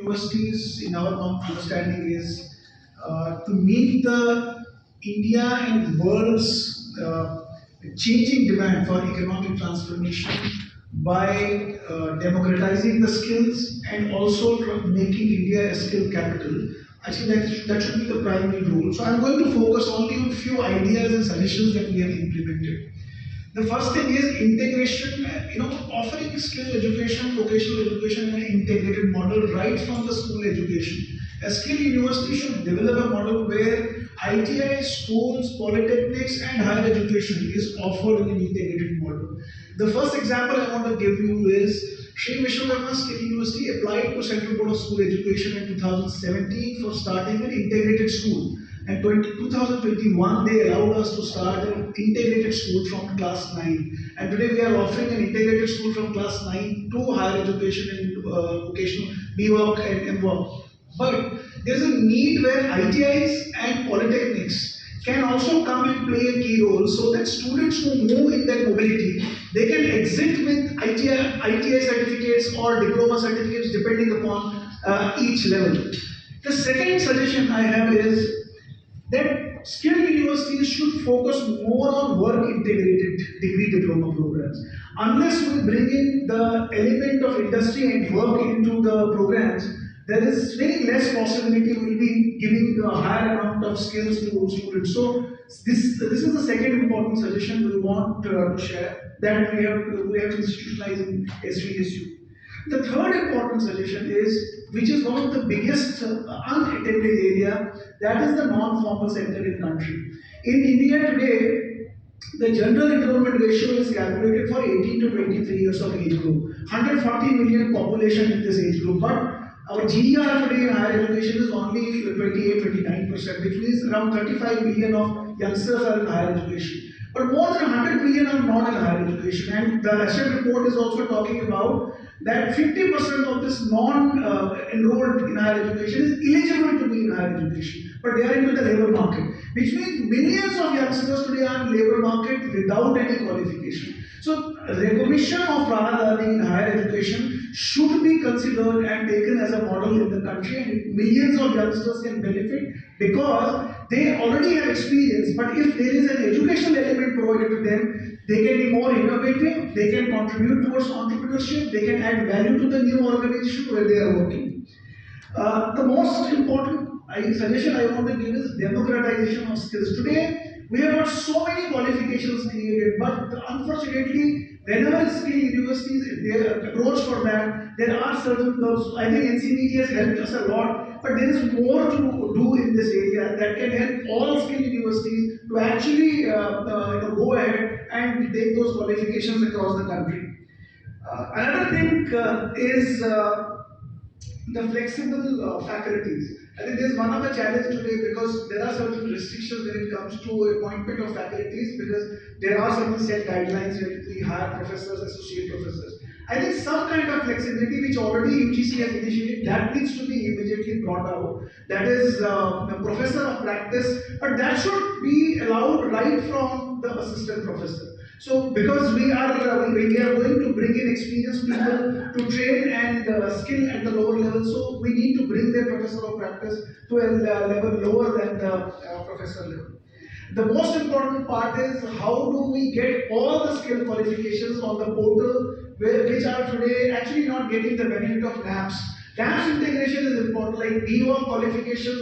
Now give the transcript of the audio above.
universities, in our understanding, is to meet the India and world's changing demand for economic transformation by democratizing the skills and also making India a skill capital. Actually, that should be the primary role. So I'm going to focus only on few ideas and suggestions that we have implemented. The first thing is integration, offering skill education, vocational education in an integrated model right from the school education. A skill university should develop a model where ITI, schools, polytechnics and higher education is offered in an integrated model. The first example I want to give you is Shri Skill University applied to Central Board of School Education in 2017 for starting an integrated school. And 2021, they allowed us to start an integrated school from class 9. And today we are offering an integrated school from class 9 to higher education and vocational BWOC and MWOC. But there is a need where ITIs and polytechnics can also come and play a key role so that students who move in that mobility, they can exit with ITI certificates or diploma certificates depending upon each level. The second suggestion I have is that skill universities should focus more on work integrated degree diploma programs. Unless we bring in the element of industry and work into the programs, there is very less possibility we will be giving a higher amount of skills to students. So this is the second important suggestion we want to share that we have institutionalized in SVSU. The third important suggestion is, which is one of the biggest unattended area, that is the non-formal sector in the country. In India today, the general enrollment ratio is calculated for 18 to 23 years of age group. 140 million population in this age group, but our GER today in higher education is only 28-29%, which means around 35 million of youngsters are in higher education. But more than 100 million are not in higher education, and the Russian report is also talking about that 50% of this non-enrolled in higher education is eligible to be in higher education, but they are into the labor market, which means millions of youngsters today are in labor market without any qualification. So recognition of prior learning in higher education should be considered and taken as a model in the country, and millions of youngsters can benefit because they already have experience. But if there is an educational element provided to them, they can be more innovative, they can contribute towards entrepreneurship, they can add value to the new organization where they are working. The most important suggestion I want to give is democratization of skills. Today, we have got so many qualifications created, but unfortunately, whenever skill universities they approach for that, there are certain curves. I think NCVT has helped us a lot, but there is more to do in this area that can help all skill universities to actually go ahead and take those qualifications across the country. Another thing is the flexible faculties. I think this is one of the challenges today because there are certain restrictions when it comes to appointment of faculties, because there are certain set guidelines where we hire professors, associate professors. I think some kind of flexibility which already UGC has initiated, that needs to be immediately brought out. That is the professor of practice, but that should be allowed right from the assistant professor. So because we are going to bring in experienced people to train and skill at the lower level, so we need to bring the professor of practice to a level lower than the professor level. The most important part is how do we get all the skill qualifications on the portal which are today actually not getting the benefit of NAPS. NAPS integration is important, like BO qualifications